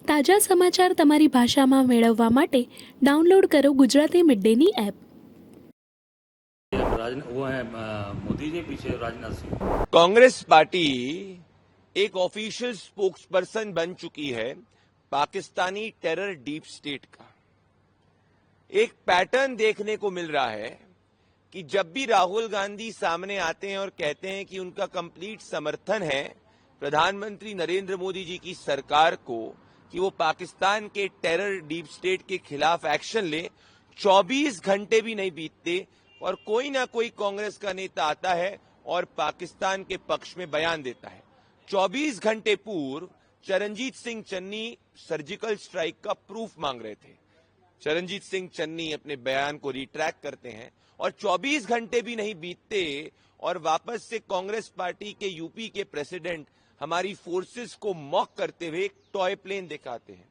તાજા સમાચાર તમારી ભાષામાં મેળવવા માટે ડાઉનલોડ કરો ગુજરાતી મિડ ડેની એપ। वो है मोदी जी पीछे राजनाथ सिंह। कांग्रेस पार्टी एक ऑफिशियल स्पोक्सपर्सन बन चुकी है पाकिस्तानी टेरर डीप स्टेट का। एक पैटर्न देखने को मिल रहा है कि जब भी राहुल गांधी सामने आते हैं और कहते हैं कि उनका कंप्लीट समर्थन है प्रधानमंत्री नरेंद्र मोदी जी की सरकार को कि वो पाकिस्तान के टेरर डीप स्टेट के खिलाफ एक्शन ले, 24 घंटे भी नहीं बीतते और कोई ना कोई कांग्रेस का नेता आता है और पाकिस्तान के पक्ष में बयान देता है। 24 घंटे पूर्व चरणजीत सिंह चन्नी सर्जिकल स्ट्राइक का प्रूफ मांग रहे थे। चरणजीत सिंह चन्नी अपने बयान को रिट्रैक्ट करते हैं और 24 घंटे भी नहीं बीतते और वापस से कांग्रेस पार्टी के यूपी के प्रेसिडेंट हमारी फोर्सेस को मॉक करते हुए एक टॉय प्लेन दिखाते हैं।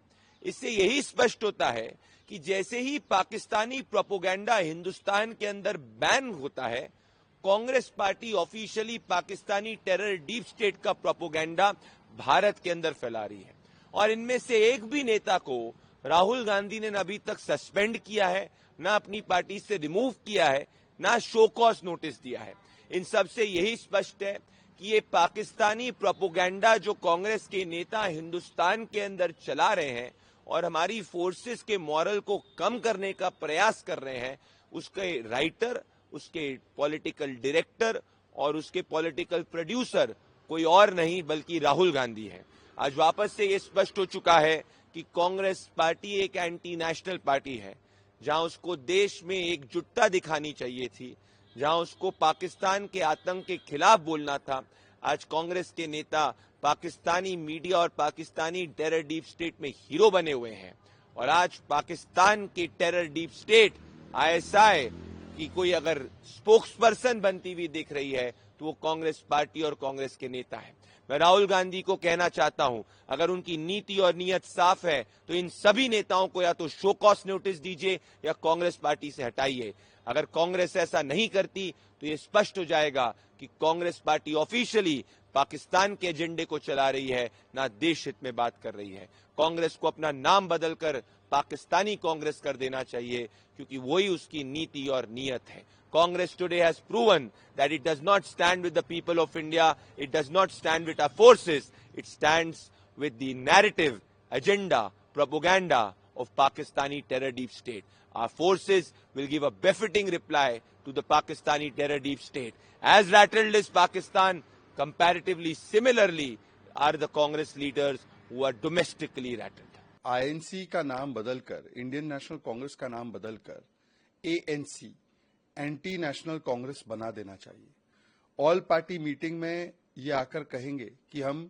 इससे यही स्पष्ट होता है कि जैसे ही पाकिस्तानी प्रोपोगेंडा हिंदुस्तान के अंदर बैन होता है, Congress party officially Pakistani terror deep state का प्रोपोगेंडा भारत के अंदर फैला रही है। और इनमें से एक भी नेता को राहुल गांधी ने न अभी तक सस्पेंड किया है, न अपनी पार्टी से रिमूव किया है, न शो कॉज नोटिस दिया है। इन सब से यही स्पष्ट है कि ये पाकिस्तानी प्रोपोगेंडा जो कांग्रेस के नेता हिंदुस्तान के अंदर चला रहे हैं और हमारी फोर्सेस के मॉरल को कम करने का प्रयास कर रहे हैं, उसके राइटर, उसके पॉलिटिकल डायरेक्टर और उसके पॉलिटिकल प्रोड्यूसर कोई और नहीं बल्कि राहुल गांधी है। आज वापस से ये स्पष्ट हो चुका है कि कांग्रेस पार्टी एक एंटी नेशनल पार्टी है। जहां उसको देश में एकजुटता दिखानी चाहिए थी, जहां उसको पाकिस्तान के आतंक के खिलाफ बोलना था, आज कांग्रेस के नेता पाकिस्तानी मीडिया और पाकिस्तानी टेरर डीप स्टेट में हीरो बने हुए हैं। और आज पाकिस्तान के टेरर डीप स्टेट आईएसआई की कोई अगर स्पोक्सपर्सन बनती हुई दिख रही है तो वो कांग्रेस पार्टी और कांग्रेस के नेता है। मैं राहुल गांधी को कहना चाहता हूं, अगर उनकी नीति और नीयत साफ है तो इन सभी नेताओं को या तो शो कॉज नोटिस दीजिए या कांग्रेस पार्टी से हटाइए। अगर कांग्रेस ऐसा नहीं करती तो ये स्पष्ट हो जाएगा कि कांग्रेस पार्टी ऑफिशियली पाकिस्तान के एजेंडे को चला रही है, ना देश हित में बात कर रही है। कांग्रेस को अपना नाम बदलकर पाकिस्तानी कांग्रेस कर देना चाहिए, क्योंकि वही उसकी नीति और नीयत है। Congress today has proven that it does not stand with the people of India, it does not stand with our forces, it stands with the narrative, agenda, propaganda of Pakistani terror deep state. Our forces will give a befitting reply to the Pakistani terror deep state. As rattled as Pakistan, comparatively similarly are the Congress leaders who are domestically rattled. INC का नाम बदलकर, Indian national Congress का नाम बदलकर ANC anti national Congress बना देना चाहिए। All party meeting में ये आकर कहेंगे कि हम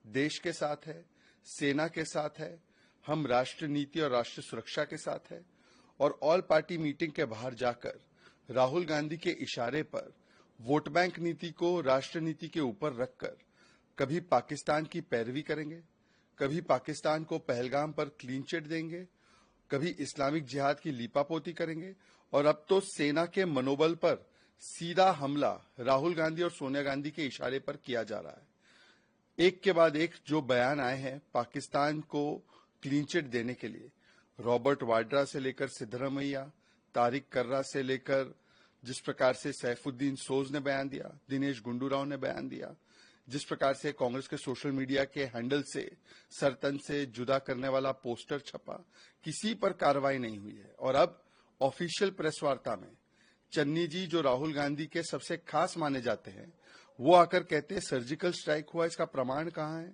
देश के साथ है, सेना के साथ है, हम राष्ट्र नीति और राष्ट्र सुरक्षा के साथ है। और ऑल पार्टी मीटिंग के बाहर जाकर राहुल गांधी के इशारे पर वोट बैंक नीति को राष्ट्र नीति के ऊपर रखकर कभी पाकिस्तान की पैरवी करेंगे, कभी पाकिस्तान को पहलगाम पर क्लीन चिट देंगे, कभी इस्लामिक जिहाद की लीपापोती करेंगे। और अब तो सेना के मनोबल पर सीधा हमला राहुल गांधी और सोनिया गांधी के इशारे पर किया जा रहा है। एक के बाद एक जो बयान आए हैं पाकिस्तान को क्लीन चिट देने के लिए, रॉबर्ट वाड्रा से लेकर सिद्धरमैया, तारिक कर्रा से लेकर जिस प्रकार से सैफुद्दीन सोज ने बयान दिया, दिनेश गुंडूराव ने बयान दिया, जिस प्रकार से कांग्रेस के सोशल मीडिया के हैंडल से सरतन से जुदा करने वाला पोस्टर छपा, किसी पर कार्रवाई नहीं हुई है। और अब ऑफिशियल प्रेस वार्ता में चन्नी जी, जो राहुल गांधी के सबसे खास माने जाते हैं, वो आकर कहते हैं सर्जिकल स्ट्राइक हुआ, इसका प्रमाण कहां है?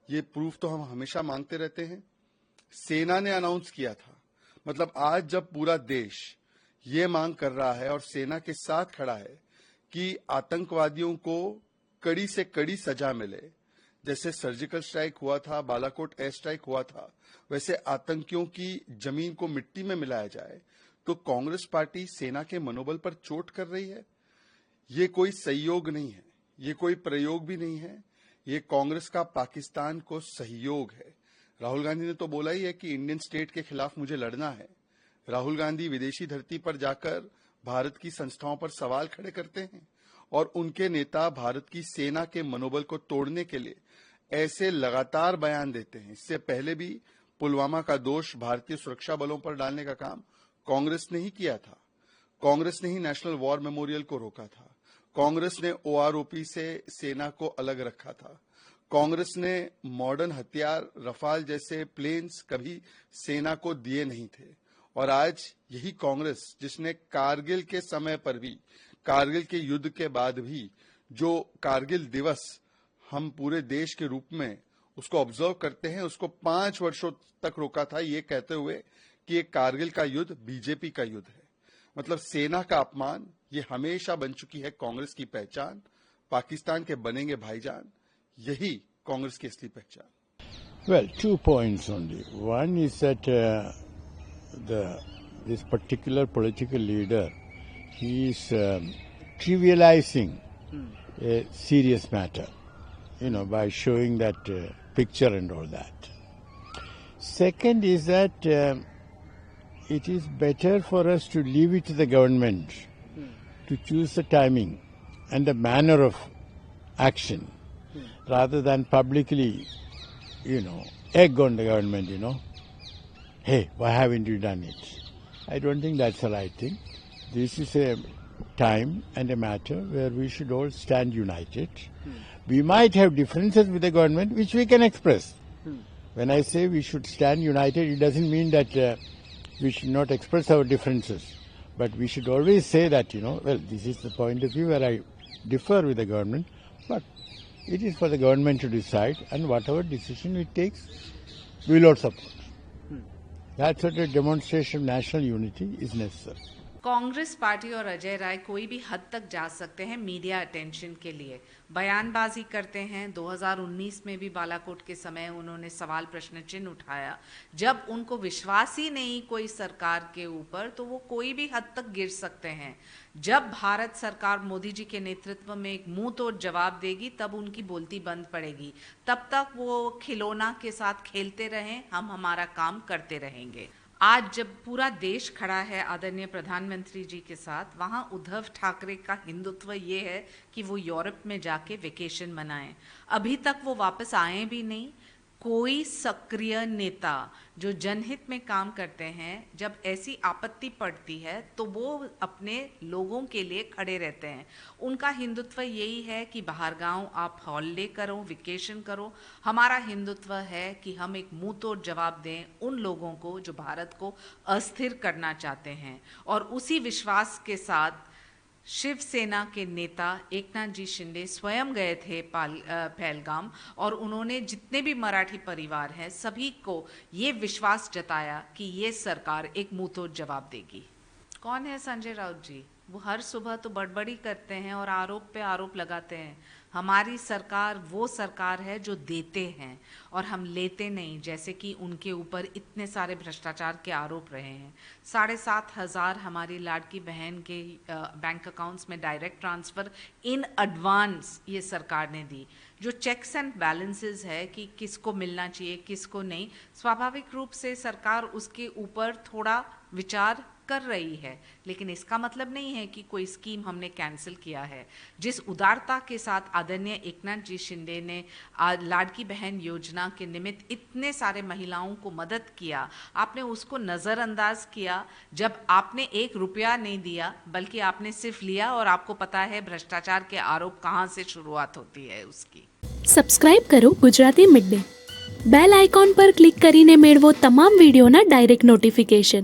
ये प्रूफ तो हम हमेशा मांगते रहते हैं। सेना ने अनाउंस किया था। मतलब आज जब पूरा देश ये मांग कर रहा है और सेना के साथ खड़ा है कि आतंकवादियों को कड़ी से कड़ी सजा मिले, जैसे सर्जिकल स्ट्राइक हुआ था, बालाकोट एयर स्ट्राइक हुआ था, वैसे आतंकियों की जमीन को मिट्टी में मिलाया जाए, तो कांग्रेस पार्टी सेना के मनोबल पर चोट कर रही है। ये कोई संयोग नहीं है, ये कोई प्रयोग भी नहीं है, ये कांग्रेस का पाकिस्तान को सहयोग है। राहुल गांधी ने तो बोला ही है कि इंडियन स्टेट के खिलाफ मुझे लड़ना है। राहुल गांधी विदेशी धरती पर जाकर भारत की संस्थाओं पर सवाल खड़े करते हैं और उनके नेता भारत की सेना के मनोबल को तोड़ने के लिए ऐसे लगातार बयान देते हैं। इससे पहले भी पुलवामा का दोष भारतीय सुरक्षा बलों पर डालने का काम कांग्रेस ने ही किया था। कांग्रेस ने ही नेशनल वॉर मेमोरियल को रोका था। कांग्रेस ने ओआरओपी से सेना को अलग रखा था। कांग्रेस ने मॉडर्न हथियार रफाल जैसे प्लेन्स कभी सेना को दिए नहीं थे। और आज यही कांग्रेस जिसने कारगिल के समय पर भी, कारगिल के युद्ध के बाद भी जो कारगिल दिवस हम पूरे देश के रूप में उसको ऑब्जर्व करते हैं, उसको 5 वर्षों तक रोका था, ये कहते हुए कि ये कारगिल का युद्ध बीजेपी का युद्ध है। मतलब सेना का अपमान ये हमेशा बन चुकी है कांग्रेस की पहचान। पाकिस्तान के बनेंगे भाईजान, यही कांग्रेस की असली पहचान। Well, 2 points only. One is that this particular political leader, he is trivializing a serious matter, by showing that picture and all that. Second is that it is better for us to leave it to the government to choose the timing and the manner of action rather than publicly, egg on the government, hey, why haven't you done it? I don't think that's the right thing. This is a time and a matter where we should all stand united. We might have differences with the government, which we can express. When I say we should stand united, it doesn't mean that we should not express our differences. But we should always say that, well, this is the point of view where I differ with the government, but it is for the government to decide, and whatever decision it takes, we will all support. That sort of demonstration of national unity is necessary. Congress party और अजय राय कोई भी हद तक जा सकते हैं media attention के लिए, बयानबाजी करते हैं। 2019 में भी बालाकोट के समय उन्होंने सवाल प्रश्न चिन्ह उठाया। जब उनको विश्वास ही नहीं कोई सरकार के ऊपर, तो वो कोई भी हद तक गिर सकते हैं। जब भारत सरकार मोदी जी के नेतृत्व में एक मुंह तोड़ जवाब देगी, तब उनकी बोलती बंद पड़ेगी। तब तक वो खिलौना के साथ खेलते रहें, हम हमारा काम करते रहेंगे। आज जब पूरा देश खड़ा है आदरणीय प्रधानमंत्री जी के साथ, वहां उद्धव ठाकरे का हिंदुत्व ये है कि वो यूरोप में जाके वेकेशन मनाएं। अभी तक वो वापस आए भी नहीं। कोई सक्रिय नेता जो जनहित में काम करते हैं, जब ऐसी आपत्ति पड़ती है तो वो अपने लोगों के लिए खड़े रहते हैं। उनका हिंदुत्व यही है कि बाहर गांव आप हॉलिडे करो, वेकेशन करो। हमारा हिंदुत्व है कि हम एक मुंह तोड़ जवाब दें उन लोगों को जो भारत को अस्थिर करना चाहते हैं। और उसी विश्वास के साथ शिवसेना के नेता एकनाथ जी शिंदे स्वयं गए थे पहलगाम, और उन्होंने जितने भी मराठी परिवार हैं सभी को ये विश्वास जताया कि ये सरकार एक मुंहतोड़ जवाब देगी। कौन है संजय राउत जी? वो हर सुबह तो बड़बड़ी करते हैं और आरोप पे आरोप लगाते हैं। हमारी सरकार वो सरकार है जो देते हैं और हम लेते नहीं, जैसे कि उनके ऊपर इतने सारे भ्रष्टाचार के आरोप रहे हैं। 7,500 हमारी लाडकी बहन के बैंक अकाउंट्स में डायरेक्ट ट्रांसफ़र इन एडवांस ये सरकार ने दी। जो चेक्स एंड बैलेंसेस है कि किसको मिलना चाहिए किसको नहीं, स्वाभाविक रूप से सरकार उसके ऊपर थोड़ा विचार कर रही है, लेकिन इसका मतलब नहीं है कि कोई स्कीम हमने कैंसिल किया है। जिस उदारता के साथ आदरणीय एकनाथ जी शिंदे ने लाडकी बहन योजना के निमित्त इतने सारे महिलाओं को मदद किया, आपने उसको नज़रअंदाज किया। जब आपने 1 रुपया नहीं दिया, बल्कि आपने सिर्फ लिया, और आपको पता है भ्रष्टाचार के आरोप कहाँ से शुरुआत होती है उसकी। સબસ્ક્રાઇબ કરો Gujarati mid day. Bell icon પર ક્લિક કરીને મેળવો તમામ વિડીયોના ડાયરેક્ટ નોટિફિકેશન.